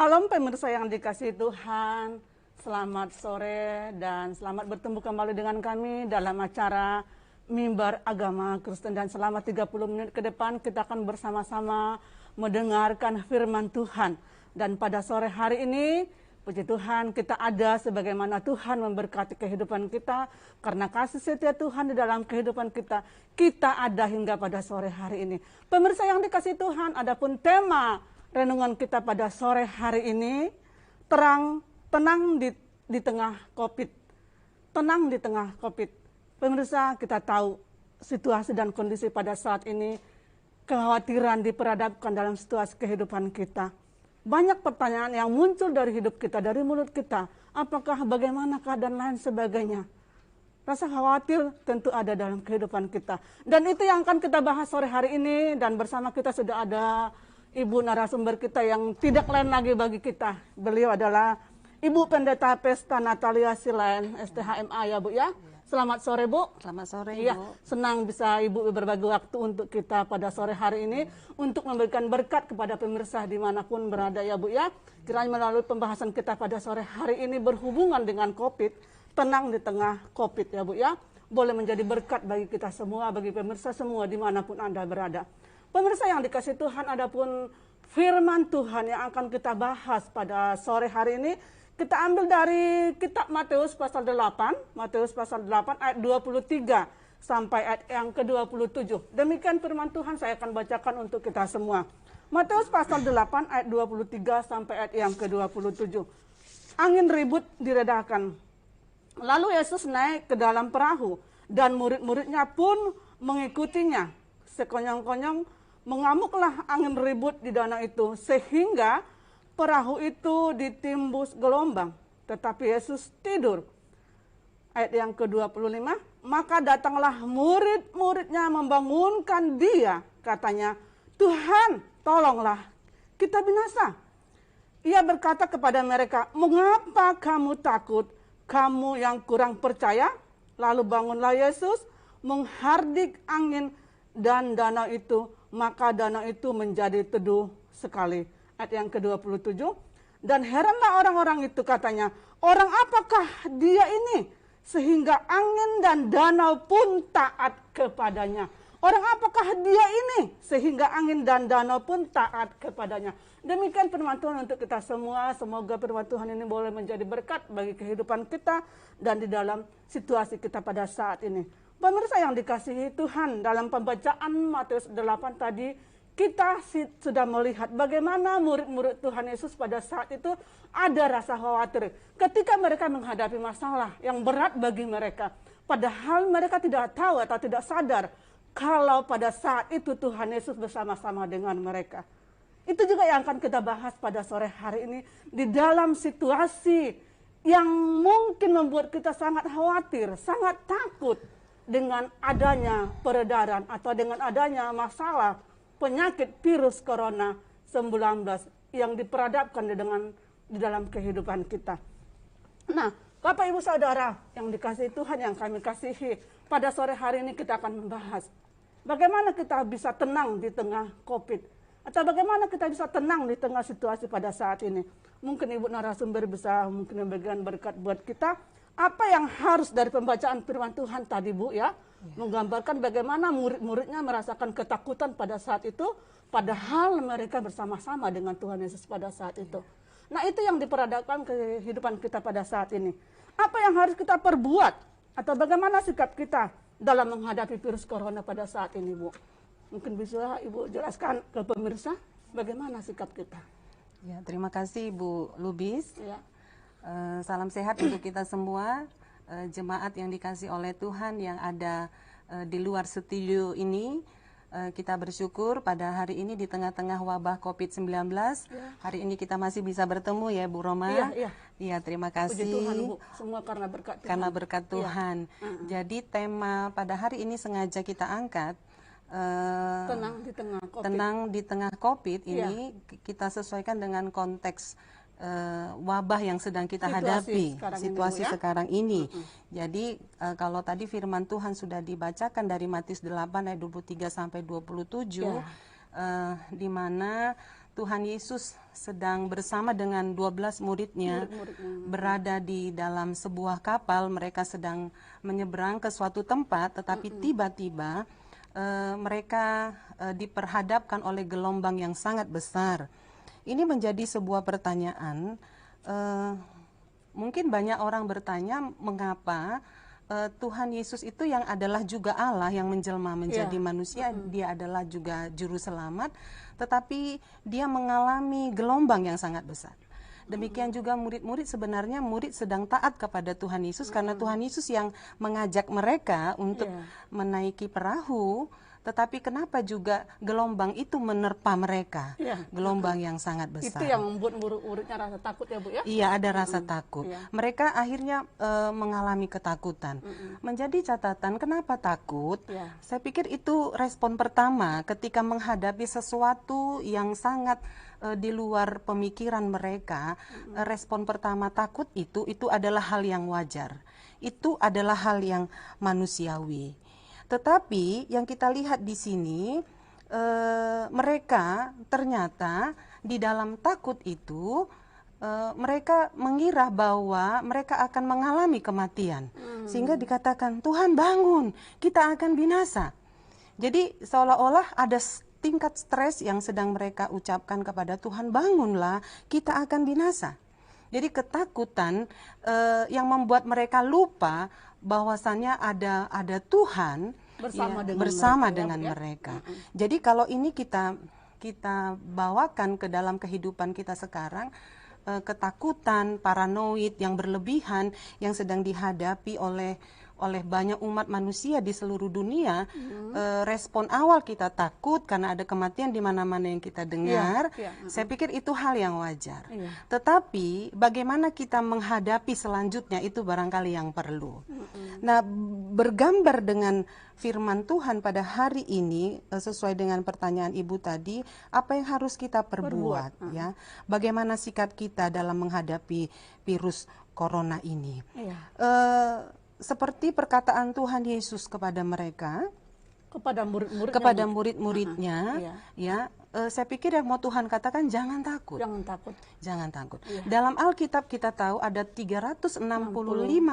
Salam pemirsa yang dikasihi Tuhan, selamat sore dan selamat bertemu kembali dengan kami dalam acara Mimbar Agama Kristen. Dan selama 30 menit ke depan kita akan bersama-sama mendengarkan firman Tuhan. Dan pada sore hari ini, puji Tuhan, kita ada sebagaimana Tuhan memberkati kehidupan kita. Karena kasih setia Tuhan di dalam kehidupan kita, kita ada hingga pada sore hari ini. Pemirsa yang dikasihi Tuhan, adapun tema renungan kita pada sore hari ini, tenang di tengah COVID. Tenang di tengah COVID. Pemirsa, kita tahu situasi dan kondisi pada saat ini, kekhawatiran diperhadapkan dalam situasi kehidupan kita. Banyak pertanyaan yang muncul dari hidup kita, dari mulut kita. Apakah, bagaimana keadaan lain sebagainya. Rasa khawatir tentu ada dalam kehidupan kita. Dan itu yang akan kita bahas sore hari ini, dan bersama kita sudah ada Ibu narasumber kita yang tidak lain lagi bagi kita. Beliau adalah Ibu Pendeta Pesta Natalia Silain, STHMA ya Bu ya. Selamat sore Bu. Selamat sore ya, Bu. Senang bisa Ibu berbagi waktu untuk kita pada sore hari ini untuk memberikan berkat kepada pemirsa dimanapun berada ya Bu ya. Kiranya melalui pembahasan kita pada sore hari ini berhubungan dengan COVID, tenang di tengah COVID ya Bu ya. Boleh menjadi berkat bagi kita semua, bagi pemirsa semua dimanapun Anda berada. Pemirsa yang dikasihi Tuhan, adapun firman Tuhan yang akan kita bahas pada sore hari ini, kita ambil dari kitab Matius pasal 8, Matius pasal 8 ayat 23 sampai ayat yang ke-27. Demikian firman Tuhan saya akan bacakan untuk kita semua. Matius pasal 8 ayat 23 sampai ayat yang ke-27. Angin ribut diredakan. Lalu Yesus naik ke dalam perahu dan murid-muridnya pun mengikutinya. Sekonyong-konyong mengamuklah angin ribut di danau itu, sehingga perahu itu ditimbus gelombang. Tetapi Yesus tidur. Ayat yang ke-25, maka datanglah murid-muridnya membangunkan dia. Katanya, Tuhan, tolonglah, kita binasa. Ia berkata kepada mereka, mengapa kamu takut, kamu yang kurang percaya? Lalu bangunlah Yesus, menghardik angin dan danau itu, maka danau itu menjadi teduh sekali. Ayat yang ke-27, dan heranlah orang-orang itu, katanya, orang apakah dia ini sehingga angin dan danau pun taat kepadanya? Orang apakah dia ini sehingga angin dan danau pun taat kepadanya? Demikian firman Tuhan untuk kita semua. Semoga firman Tuhan ini boleh menjadi berkat bagi kehidupan kita dan di dalam situasi kita pada saat ini. Pemirsa yang dikasihi Tuhan, dalam pembacaan Matius 8 tadi, kita sudah melihat bagaimana murid-murid Tuhan Yesus pada saat itu ada rasa khawatir. Ketika mereka menghadapi masalah yang berat bagi mereka, padahal mereka tidak tahu atau tidak sadar kalau pada saat itu Tuhan Yesus bersama-sama dengan mereka. Itu juga yang akan kita bahas pada sore hari ini, di dalam situasi yang mungkin membuat kita sangat khawatir, sangat takut, dengan adanya peredaran atau dengan adanya masalah penyakit virus corona 19 yang diperhadapkan di dalam kehidupan kita. Nah, Bapak Ibu Saudara yang dikasihi Tuhan, yang kami kasihi, pada sore hari ini kita akan membahas bagaimana kita bisa tenang di tengah COVID, atau bagaimana kita bisa tenang di tengah situasi pada saat ini. Mungkin Ibu narasumber bisa mungkin memberikan berkat buat kita. Apa yang harus dari pembacaan firman Tuhan tadi Bu ya, menggambarkan bagaimana murid-muridnya merasakan ketakutan pada saat itu, padahal mereka bersama-sama dengan Tuhan Yesus pada saat itu. Nah, itu yang diperhadapkan kehidupan kita pada saat ini. Apa yang harus kita perbuat atau bagaimana sikap kita dalam menghadapi virus corona pada saat ini, Bu? Mungkin bisa Ibu jelaskan ke pemirsa bagaimana sikap kita? Ya, terima kasih Bu Lubis. Ya. Salam sehat untuk kita semua, jemaat yang dikasih oleh Tuhan yang ada di luar studio ini. Kita bersyukur pada hari ini di tengah-tengah wabah COVID-19, hari ini kita masih bisa bertemu ya Bu Roma. Iya, terima kasih. Puji Tuhan, Bu. Semua karena berkat Tuhan. Karena berkat Tuhan. Jadi tema pada hari ini sengaja kita angkat, tenang di tengah COVID. Tenang di tengah COVID ini kita sesuaikan dengan konteks wabah yang sedang kita hadapi, situasi sekarang ini. Jadi kalau tadi firman Tuhan sudah dibacakan dari Matius 8 ayat 23 sampai 27, di mana Tuhan Yesus sedang bersama dengan 12 muridnya berada di dalam sebuah kapal. Mereka sedang menyeberang ke suatu tempat, tetapi tiba-tiba mereka diperhadapkan oleh gelombang yang sangat besar. Ini menjadi sebuah pertanyaan. Mungkin banyak orang bertanya mengapa Tuhan Yesus itu yang adalah juga Allah yang menjelma menjadi manusia, dia adalah juga juru selamat, tetapi dia mengalami gelombang yang sangat besar. Demikian juga murid-murid, sebenarnya murid sedang taat kepada Tuhan Yesus karena Tuhan Yesus yang mengajak mereka untuk menaiki perahu. Tetapi kenapa juga gelombang itu menerpa mereka? Gelombang yang sangat besar. Itu yang membuat murid-muridnya rasa takut ya Bu ya? Iya, ada rasa takut. Mereka akhirnya mengalami ketakutan. Menjadi catatan kenapa takut? Saya pikir itu respon pertama ketika menghadapi sesuatu yang sangat di luar pemikiran mereka. Respon pertama takut itu adalah hal yang wajar. Itu adalah hal yang manusiawi. Tetapi yang kita lihat di sini, mereka ternyata di dalam takut itu, mereka mengira bahwa mereka akan mengalami kematian. Sehingga dikatakan, Tuhan bangun, kita akan binasa. Jadi seolah-olah ada tingkat stres yang sedang mereka ucapkan kepada Tuhan, bangunlah, kita akan binasa. Jadi ketakutan yang membuat mereka lupa bahwasannya ada Tuhan bersama dengan mereka. Jadi kalau ini kita bawakan ke dalam kehidupan kita sekarang, ketakutan, paranoid yang berlebihan yang sedang dihadapi oleh banyak umat manusia di seluruh dunia, respon awal kita takut karena ada kematian di mana-mana yang kita dengar. Saya pikir itu hal yang wajar. Tetapi bagaimana kita menghadapi selanjutnya itu barangkali yang perlu. Nah, bergambar dengan firman Tuhan pada hari ini sesuai dengan pertanyaan Ibu tadi, apa yang harus kita perbuat ya? Bagaimana sikap kita dalam menghadapi virus corona ini? Seperti perkataan Tuhan Yesus kepada mereka, kepada murid-muridnya, saya pikir yang mau Tuhan katakan jangan takut. Jangan takut. Dalam Alkitab kita tahu ada 365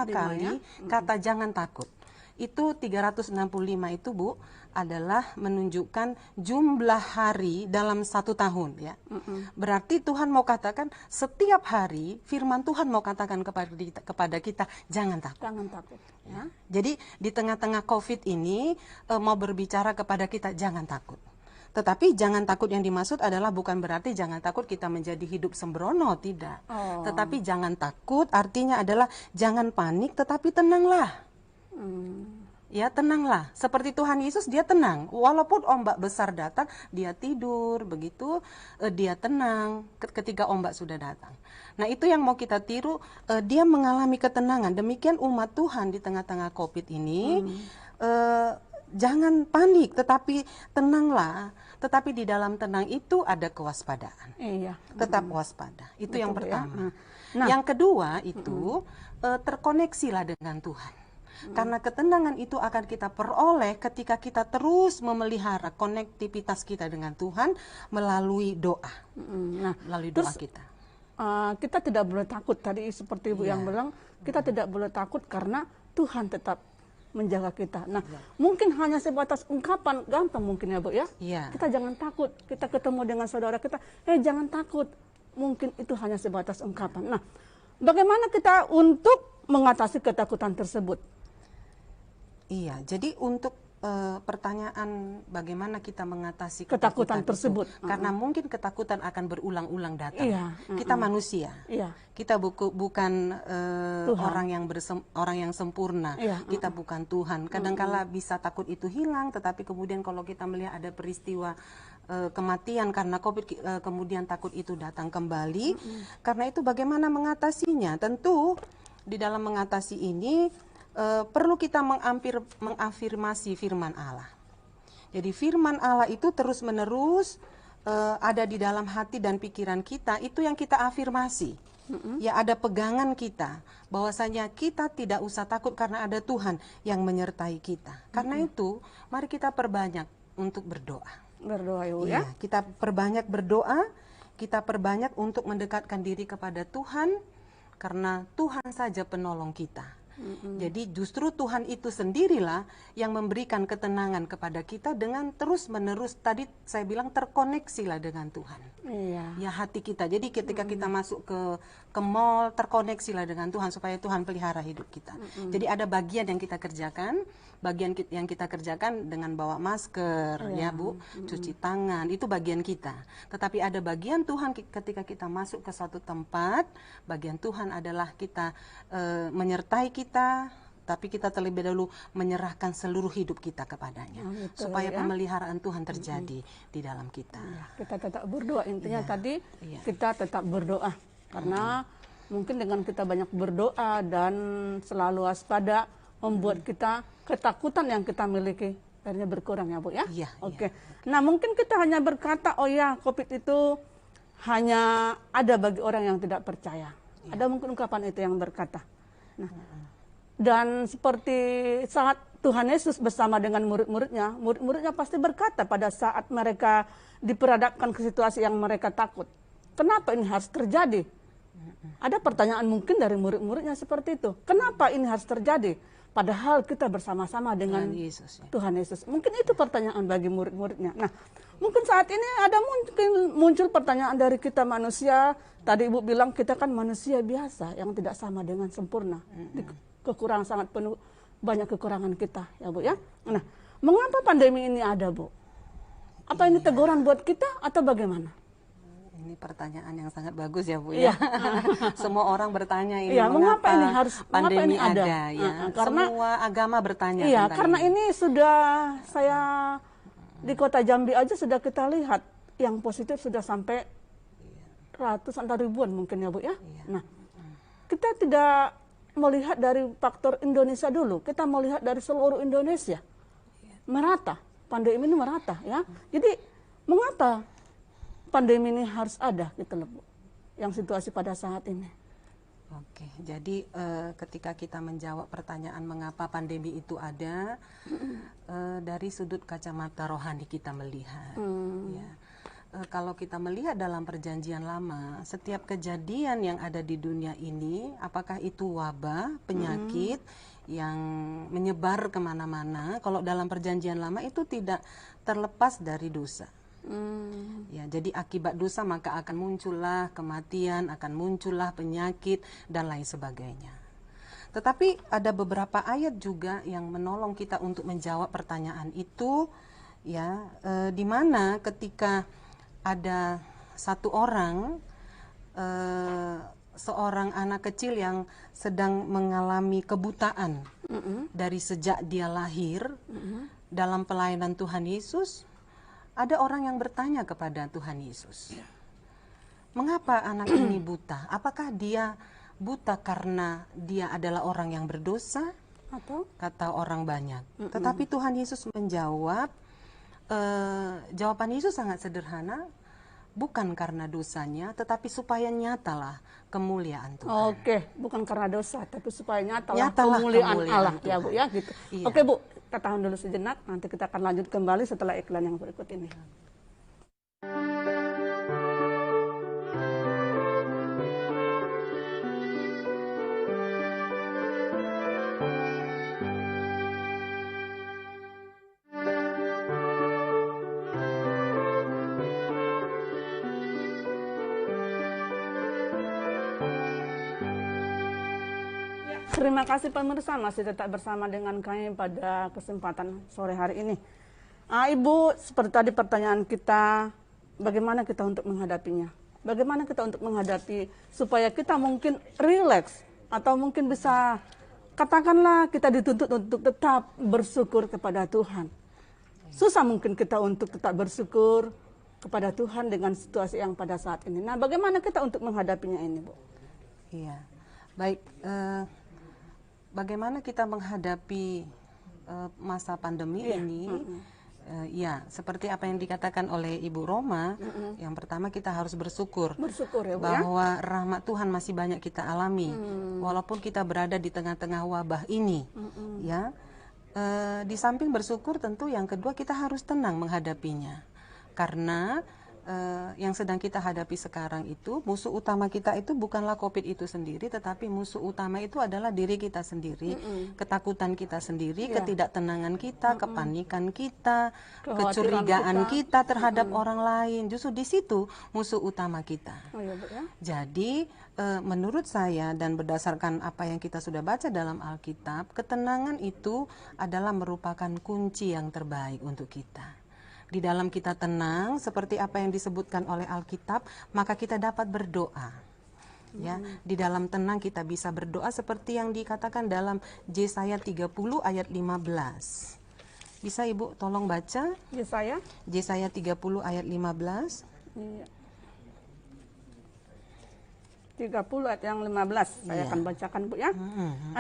kali kata jangan takut. Itu 365 itu Bu adalah menunjukkan jumlah hari dalam 1 tahun ya. Berarti Tuhan mau katakan setiap hari firman Tuhan mau katakan kepada kita jangan takut. Jangan takut. Ya. Jadi di tengah-tengah COVID ini mau berbicara kepada kita jangan takut. Tetapi jangan takut yang dimaksud adalah bukan berarti jangan takut kita menjadi hidup sembrono, tidak. Tetapi jangan takut artinya adalah jangan panik tetapi tenanglah. Ya tenanglah, seperti Tuhan Yesus dia tenang, walaupun ombak besar datang, dia tidur, begitu dia tenang ketika ombak sudah datang. Nah itu yang mau kita tiru, dia mengalami ketenangan, demikian umat Tuhan di tengah-tengah COVID ini, jangan panik, tetapi tenanglah, tetapi di dalam tenang itu ada kewaspadaan, tetap waspada, itu yang pertama. Yang kedua itu, terkoneksilah dengan Tuhan. Karena ketenangan itu akan kita peroleh ketika kita terus memelihara konektivitas kita dengan Tuhan melalui doa. Melalui doa kita. Kita tidak boleh takut, tadi seperti Ibu yang bilang, kita tidak boleh takut karena Tuhan tetap menjaga kita. Nah, mungkin hanya sebatas ungkapan, gampang mungkin ya Bu ya. Kita jangan takut, kita ketemu dengan saudara kita, jangan takut. Mungkin itu hanya sebatas ungkapan. Nah, bagaimana kita untuk mengatasi ketakutan tersebut? Iya, jadi untuk pertanyaan bagaimana kita mengatasi Ketakutan itu, tersebut. karena mungkin ketakutan akan berulang-ulang datang. Iya, Kita manusia, Iya. kita bukan Tuhan. orang yang sempurna. Iya, Kita bukan Tuhan. Kadangkala bisa takut itu hilang, tetapi kemudian kalau kita melihat ada peristiwa kematian karena COVID, kemudian takut itu datang kembali. Karena itu bagaimana mengatasinya? Tentu di dalam mengatasi ini perlu kita mengafirmasi firman Allah. Jadi firman Allah itu terus-menerus ada di dalam hati dan pikiran kita, itu yang kita afirmasi. Ya, ada pegangan kita bahwasanya kita tidak usah takut karena ada Tuhan yang menyertai kita. Karena itu, mari kita perbanyak untuk berdoa. Berdoa Ibu Iya, ya. kita perbanyak berdoa, kita perbanyak untuk mendekatkan diri kepada Tuhan, karena Tuhan saja penolong kita. Jadi justru Tuhan itu sendirilah yang memberikan ketenangan kepada kita dengan terus-menerus, tadi saya bilang terkoneksilah dengan Tuhan. Iya. Ya, hati kita. Jadi ketika kita masuk ke mall, terkoneksilah dengan Tuhan supaya Tuhan pelihara hidup kita. Jadi ada bagian yang kita kerjakan, yang kita kerjakan dengan bawa masker, ya Bu, cuci tangan, itu bagian kita. Tetapi ada bagian Tuhan ketika kita masuk ke suatu tempat, bagian Tuhan adalah kita menyertai kita, tapi kita terlebih dahulu menyerahkan seluruh hidup kita kepadanya, supaya pemeliharaan Tuhan terjadi di dalam kita. Kita tetap berdoa, intinya tadi kita tetap berdoa, karena mungkin dengan kita banyak berdoa dan selalu waspada, membuat kita ketakutan yang kita miliki akhirnya berkurang ya Bu ya. Iya, Oke. Nah mungkin kita hanya berkata, oh ya COVID itu hanya ada bagi orang yang tidak percaya. Ada mungkin ungkapan itu yang berkata. Nah, dan seperti saat Tuhan Yesus bersama dengan murid-muridnya, murid-muridnya pasti berkata pada saat mereka diperhadapkan ke situasi yang mereka takut, kenapa ini harus terjadi? Ada pertanyaan mungkin dari murid-muridnya seperti itu. Kenapa ini harus terjadi? Padahal kita bersama-sama dengan Tuhan Yesus. Mungkin itu pertanyaan bagi murid-muridnya. Nah, mungkin saat ini ada muncul pertanyaan dari kita manusia. Tadi Ibu bilang kita kan manusia biasa yang tidak sama dengan sempurna. Kekurangan sangat penuh, banyak kekurangan kita ya Bu ya. Nah, mengapa pandemi ini ada Bu? Apa ini teguran buat kita atau bagaimana? Ini pertanyaan yang sangat bagus ya Bu ya. Semua orang bertanya ini, mengapa ini harus pandemi ada? Ya. Karena semua agama bertanya. Iya, karena ini sudah saya di kota Jambi aja sudah kita lihat yang positif sudah sampai ratusan atau ribuan mungkin ya Bu ya. Nah, kita tidak melihat dari faktor Indonesia dulu, kita melihat dari seluruh Indonesia. Merata, pandemi ini merata ya. Jadi mengapa pandemi ini harus ada gitu loh Bu, yang situasi pada saat ini. Oke, jadi ketika kita menjawab pertanyaan mengapa pandemi itu ada, dari sudut kacamata rohani kita melihat. Ya. Kalau kita melihat dalam perjanjian lama, setiap kejadian yang ada di dunia ini, apakah itu wabah, penyakit yang menyebar kemana-mana, kalau dalam perjanjian lama itu tidak terlepas dari dosa. Ya, jadi akibat dosa maka akan muncullah kematian, akan muncullah penyakit dan lain sebagainya. Tetapi ada beberapa ayat juga yang menolong kita untuk menjawab pertanyaan itu, ya, di mana ketika ada satu orang, seorang anak kecil yang sedang mengalami kebutaan dari sejak dia lahir, dalam pelayanan Tuhan Yesus. Ada orang yang bertanya kepada Tuhan Yesus, mengapa anak ini buta? Apakah dia buta karena dia adalah orang yang berdosa? Atau? Kata orang banyak. Tetapi Tuhan Yesus menjawab, jawaban Yesus sangat sederhana, bukan karena dosanya, tetapi supaya nyatalah kemuliaan Tuhan. Oke, bukan karena dosa, tapi supaya nyatalah kemuliaan Allah Tuhan. Ya Bu ya gitu. Iya. Oke Bu, kita tahan dulu sejenak, nanti kita akan lanjut kembali setelah iklan yang berikut ini. Terima kasih pemirsa, masih tetap bersama dengan kami pada kesempatan sore hari ini. Ibu, seperti tadi pertanyaan kita, bagaimana kita untuk menghadapinya? Bagaimana kita untuk menghadapi supaya kita mungkin rileks atau mungkin bisa katakanlah kita dituntut untuk tetap bersyukur kepada Tuhan. Susah mungkin kita untuk tetap bersyukur kepada Tuhan dengan situasi yang pada saat ini. Nah, bagaimana kita untuk menghadapinya ini, Bu? Iya, baik. Bagaimana kita menghadapi masa pandemi ini? Ya, seperti apa yang dikatakan oleh Ibu Roma, yang pertama kita harus bersyukur, ya, Bu, bahwa rahmat Tuhan masih banyak kita alami, walaupun kita berada di tengah-tengah wabah ini. Ya, di samping bersyukur tentu yang kedua kita harus tenang menghadapinya, karena yang sedang kita hadapi sekarang itu, musuh utama kita itu bukanlah COVID itu sendiri, tetapi musuh utama itu adalah diri kita sendiri, ketakutan kita sendiri, ketidaktenangan kita, kepanikan kita, kecurigaan kita terhadap orang lain. Justru di situ musuh utama kita. Jadi menurut saya dan berdasarkan apa yang kita sudah baca dalam Alkitab, ketenangan itu adalah merupakan kunci yang terbaik untuk kita. Di dalam kita tenang, seperti apa yang disebutkan oleh Alkitab, maka kita dapat berdoa. Ya, di dalam tenang kita bisa berdoa seperti yang dikatakan dalam Yesaya 30 ayat 15. Bisa Ibu tolong baca? Yesaya 30 ayat 15. Iya. 30 ayat yang 15 saya akan bacakan, Bu, ya.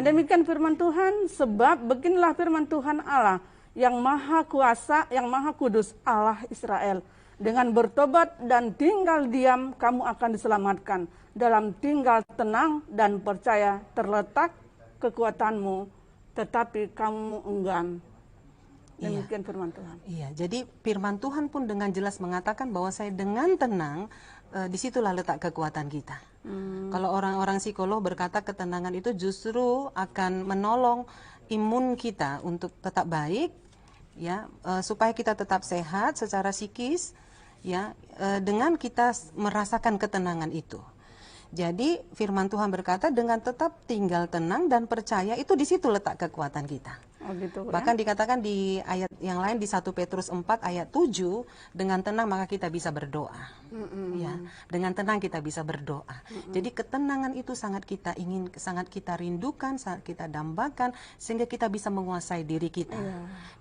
Demikian firman Tuhan, sebab beginilah firman Tuhan Allah yang maha kuasa, yang maha kudus, Allah Israel. Dengan bertobat dan tinggal diam, kamu akan diselamatkan. Dalam tinggal tenang dan percaya terletak kekuatanmu, tetapi kamu enggan. Demikian firman Tuhan. Iya, jadi firman Tuhan pun dengan jelas mengatakan bahwa saya dengan tenang, disitulah letak kekuatan kita. Kalau orang-orang psikolog berkata ketenangan itu justru akan menolong imun kita untuk tetap baik, ya, supaya kita tetap sehat secara psikis, ya, dengan kita merasakan ketenangan itu. Jadi firman Tuhan berkata dengan tetap tinggal tenang dan percaya, itu di situ letak kekuatan kita. Bahkan dikatakan di ayat yang lain di 1 Petrus 4 ayat 7, dengan tenang maka kita bisa berdoa. Ya, dengan tenang kita bisa berdoa. Jadi ketenangan itu sangat kita ingin, sangat kita rindukan, sangat kita dambakan sehingga kita bisa menguasai diri kita.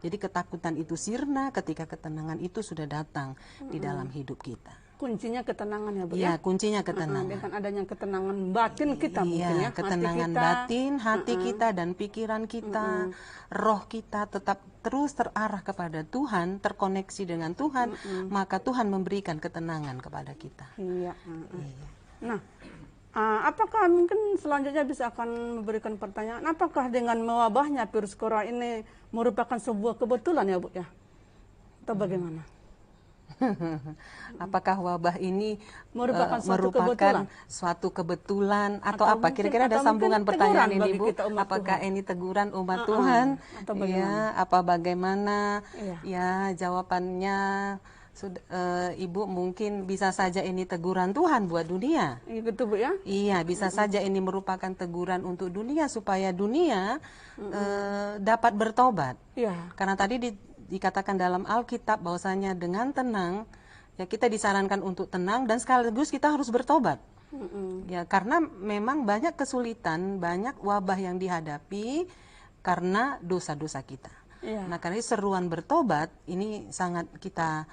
Jadi ketakutan itu sirna ketika ketenangan itu sudah datang di dalam hidup kita. Kuncinya ketenangan, ya, Bu, ya? Kuncinya ketenangan. Dengan adanya ketenangan batin kita, mungkin ya, ketenangan batin, hati kita dan pikiran kita, roh kita tetap terus terarah kepada Tuhan, terkoneksi dengan Tuhan, maka Tuhan memberikan ketenangan kepada kita. Nah, apakah mungkin selanjutnya bisa akan memberikan pertanyaan, apakah dengan mewabahnya virus corona ini merupakan sebuah kebetulan, ya, Bu, ya? Atau bagaimana? Apakah wabah ini merupakan suatu kebetulan atau apa? Kira-kira ada sambungan pertanyaan ini, Bu. Apakah ini teguran umat Tuhan? Atau bagaimana? Ya, apa bagaimana? Ya, jawabannya Ibu mungkin bisa saja ini teguran Tuhan buat dunia. Gitu, Bu, ya? Iya, bisa saja ini merupakan teguran untuk dunia supaya dunia dapat bertobat. Karena tadi dikatakan dalam Alkitab bahwasanya dengan tenang, ya, kita disarankan untuk tenang dan sekaligus kita harus bertobat. Ya, karena memang banyak kesulitan, banyak wabah yang dihadapi karena dosa-dosa kita. Nah, karena seruan bertobat ini sangat kita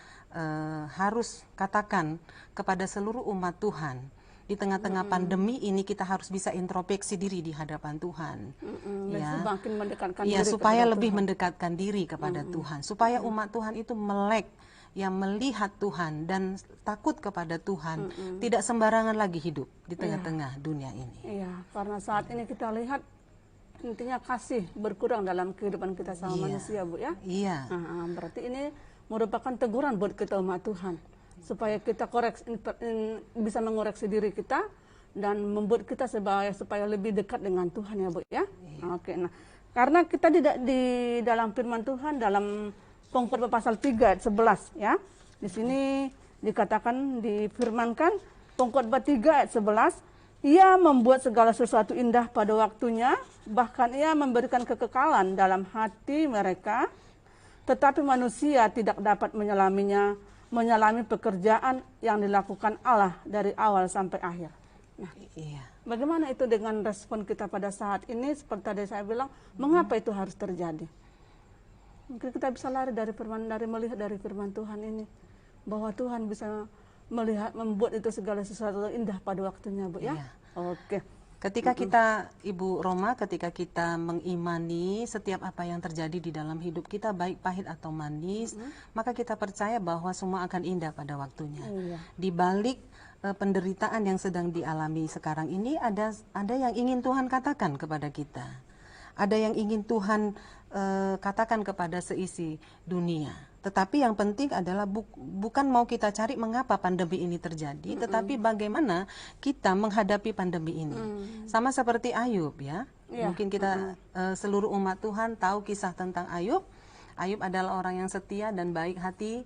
harus katakan kepada seluruh umat Tuhan. Di tengah-tengah pandemi ini kita harus bisa introspeksi diri di hadapan Tuhan, ya, semakin mendekatkan ya, diri supaya kepada lebih Tuhan. Mendekatkan diri kepada Tuhan, supaya umat Tuhan itu melek, yang melihat Tuhan dan takut kepada Tuhan, tidak sembarangan lagi hidup di tengah-tengah dunia ini. Iya, karena saat ini kita lihat intinya kasih berkurang dalam kehidupan kita sama manusia, Bu, ya. Iya. Berarti ini merupakan teguran buat kita umat Tuhan, supaya kita bisa mengoreksi diri kita dan membuat kita supaya lebih dekat dengan Tuhan, ya, Bu, ya. Oke, nah, karena kita di dalam firman Tuhan dalam Pengkhotbah pasal 3 ayat 11, ya. Di sini dikatakan, difirmankan Pengkhotbah 3 ayat 11, Ia membuat segala sesuatu indah pada waktunya, bahkan ia memberikan kekekalan dalam hati mereka, tetapi manusia tidak dapat menyelami pekerjaan yang dilakukan Allah dari awal sampai akhir. Nah, bagaimana itu dengan respon kita pada saat ini? Seperti tadi saya bilang, mengapa itu harus terjadi? Mungkin kita bisa lari melihat dari firman Tuhan ini, bahwa Tuhan bisa membuat itu segala sesuatu indah pada waktunya, Bu, ya. Oke. Ketika kita, Ibu Roma, ketika kita mengimani setiap apa yang terjadi di dalam hidup kita, baik pahit atau manis, maka kita percaya bahwa semua akan indah pada waktunya. Di balik penderitaan yang sedang dialami sekarang ini, ada yang ingin Tuhan katakan kepada kita. Ada yang ingin Tuhan katakan kepada seisi dunia. Tetapi yang penting adalah bukan mau kita cari mengapa pandemi ini terjadi, tetapi bagaimana kita menghadapi pandemi ini. Sama seperti Ayub, ya. Mungkin kita seluruh umat Tuhan tahu kisah tentang Ayub. Ayub adalah orang yang setia dan baik hati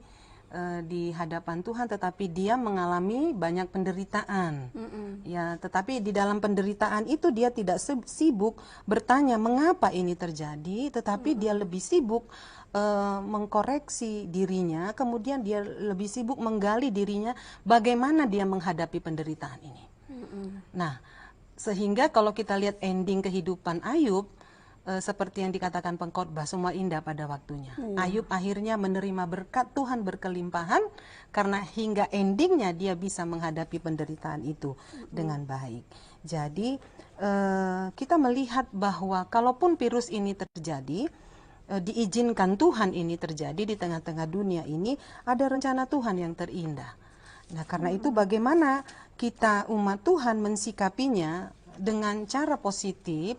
di hadapan Tuhan, tetapi dia mengalami banyak penderitaan. Ya, tetapi di dalam penderitaan itu dia tidak sibuk bertanya mengapa ini terjadi, tetapi dia lebih sibuk mengkoreksi dirinya, kemudian dia lebih sibuk menggali dirinya bagaimana dia menghadapi penderitaan ini. Nah, sehingga kalau kita lihat ending kehidupan Ayub, seperti yang dikatakan pengkhotbah, semua indah pada waktunya. Ayub akhirnya menerima berkat Tuhan berkelimpahan, karena hingga endingnya dia bisa menghadapi penderitaan itu dengan baik. Jadi kita melihat bahwa kalaupun virus ini terjadi, diizinkan Tuhan ini terjadi di tengah-tengah dunia ini, ada rencana Tuhan yang terindah. Nah, karena itu bagaimana kita umat Tuhan mensikapinya dengan cara positif,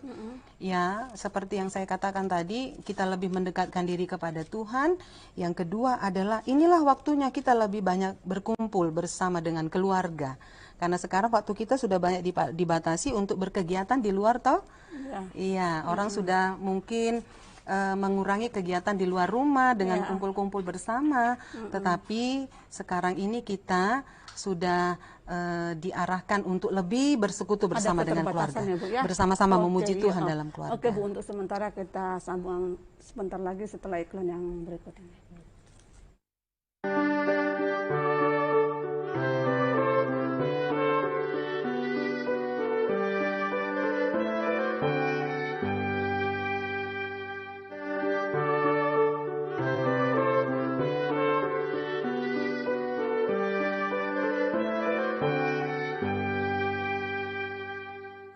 ya, seperti yang saya katakan tadi, kita lebih mendekatkan diri kepada Tuhan. Yang kedua adalah inilah waktunya kita lebih banyak berkumpul bersama dengan keluarga. Karena sekarang waktu kita sudah banyak dibatasi untuk berkegiatan di luar, toh? Iya, orang sudah mungkin mengurangi kegiatan di luar rumah dengan kumpul-kumpul bersama. Tetapi sekarang ini kita sudah diarahkan untuk lebih bersekutu bersama dengan keluarga, ya, Bu, ya? bersama-sama memuji Tuhan dalam keluarga. Oke, Bu, untuk sementara kita sambung sebentar lagi setelah iklan yang berikut ini.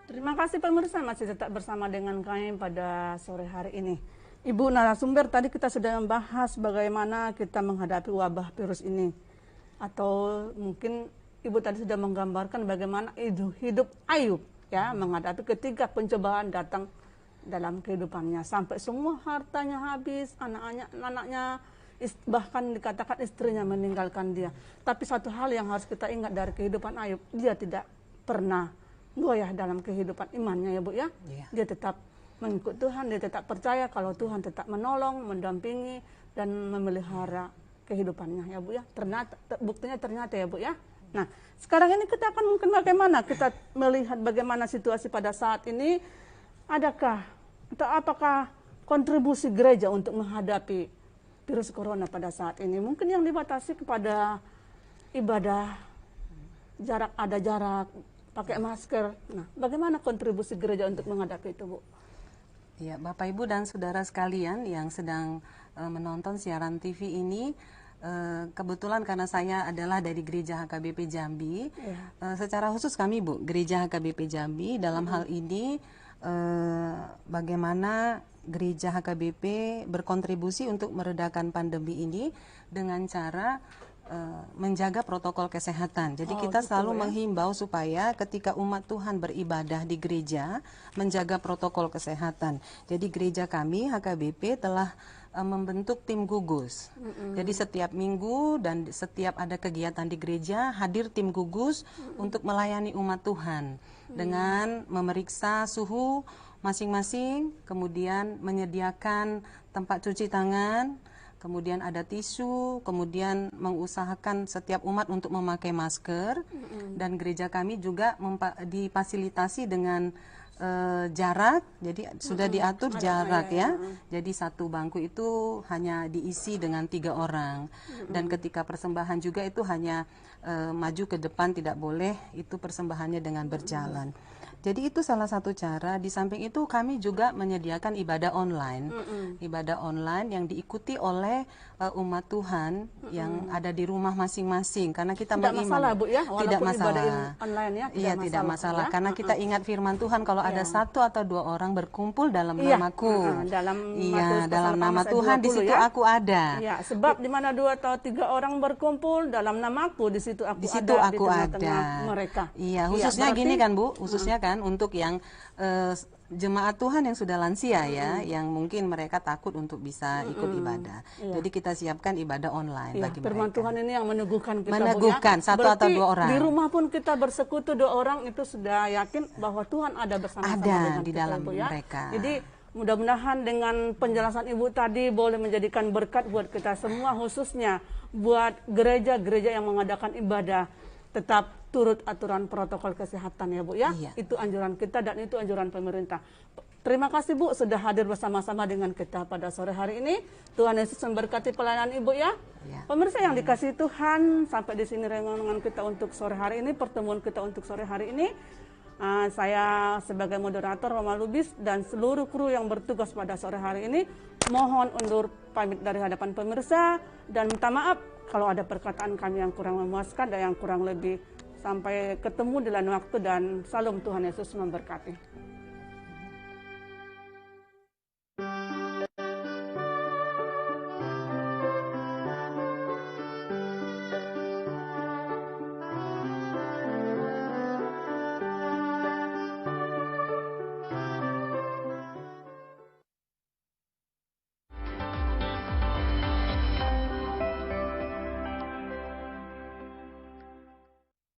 Terima kasih pemirsa, masih tetap bersama dengan kami pada sore hari ini. Ibu narasumber, tadi kita sudah membahas bagaimana kita menghadapi wabah virus ini. Atau mungkin Ibu tadi sudah menggambarkan bagaimana hidup Ayub, ya, menghadapi ketika pencobaan dalam kehidupannya. Sampai semua hartanya habis, anaknya bahkan dikatakan istrinya meninggalkan dia. Tapi satu hal yang harus kita ingat dari kehidupan Ayub, dia tidak pernah goyah dalam kehidupan imannya, ya, Bu, ya. Dia tetap mengikut Tuhan, dia tetap percaya kalau Tuhan tetap menolong, mendampingi dan memelihara kehidupannya, ya, Bu, ya. Buktinya ternyata, ya, Bu, ya. Nah, sekarang ini kita akan mungkin bagaimana kita melihat bagaimana situasi pada saat ini. Adakah atau apakah kontribusi gereja untuk menghadapi virus corona pada saat ini? Mungkin yang dibatasi kepada ibadah, ada jarak, pakai masker. Nah, bagaimana kontribusi gereja untuk menghadapi itu, Bu? Ya, Bapak, Ibu, dan saudara sekalian yang sedang menonton siaran TV ini, kebetulan karena saya adalah dari Gereja HKBP Jambi, secara khusus kami, Bu, Gereja HKBP Jambi, dalam hal ini bagaimana Gereja HKBP berkontribusi untuk meredakan pandemi ini dengan cara menjaga protokol kesehatan. Jadi kita selalu menghimbau supaya ketika umat Tuhan beribadah di gereja, menjaga protokol kesehatan. Jadi gereja kami HKBP telah membentuk tim gugus. Jadi setiap minggu dan setiap ada kegiatan di gereja, hadir tim gugus untuk melayani umat Tuhan dengan memeriksa suhu masing-masing, kemudian menyediakan tempat cuci tangan, kemudian ada tisu, kemudian mengusahakan setiap umat untuk memakai masker, dan gereja kami juga difasilitasi dengan jarak, jadi sudah diatur jarak ya. Jadi satu bangku itu hanya diisi dengan 3 orang, dan ketika persembahan juga itu hanya maju ke depan, tidak boleh itu persembahannya dengan berjalan. Jadi itu salah satu cara. Di samping itu kami juga menyediakan ibadah online. Ibadah online yang diikuti oleh umat Tuhan yang ada di rumah masing-masing. Karena kita Tidak masalah Bu ya, tidak masalah. Ibadah online ya. Iya, tidak masalah. Ya? Karena kita ingat firman Tuhan, kalau ada 1 atau 2 orang berkumpul dalam namaku. Dalam nama Tuhan di situ aku ada. Iya, sebab di mana 2 atau 3 orang berkumpul dalam namaku, di situ aku ada di tengah-tengah mereka. Iya, khususnya gini kan Bu, khususnya kan untuk yang jemaat Tuhan yang sudah lansia ya, yang mungkin mereka takut untuk bisa ikut ibadah. Jadi kita siapkan ibadah online bagi mereka. Firman Tuhan ini yang meneguhkan kita. Meneguhkan, 1 atau 2 orang. Di rumah pun kita bersekutu 2 orang, itu sudah yakin bahwa Tuhan ada bersama-sama dengan di kita, dalam Bu, ya. mereka. Jadi mudah-mudahan dengan penjelasan Ibu tadi boleh menjadikan berkat buat kita semua, khususnya buat gereja-gereja yang mengadakan ibadah. Tetap turut aturan protokol kesehatan ya Bu ya. Iya. Itu anjuran kita dan itu anjuran pemerintah. Terima kasih Bu sudah hadir bersama-sama dengan kita pada sore hari ini. Tuhan Yesus memberkati pelayanan Ibu ya. Iya. Pemirsa yang dikasihi Tuhan, sampai di sini renungan kita untuk sore hari ini, pertemuan kita untuk sore hari ini. Saya sebagai moderator Mama Lubis dan seluruh kru yang bertugas pada sore hari ini mohon undur pamit dari hadapan pemirsa dan minta maaf kalau ada perkataan kami yang kurang memuaskan dan yang kurang lebih. Sampai ketemu di lain waktu dan salam Tuhan Yesus memberkati.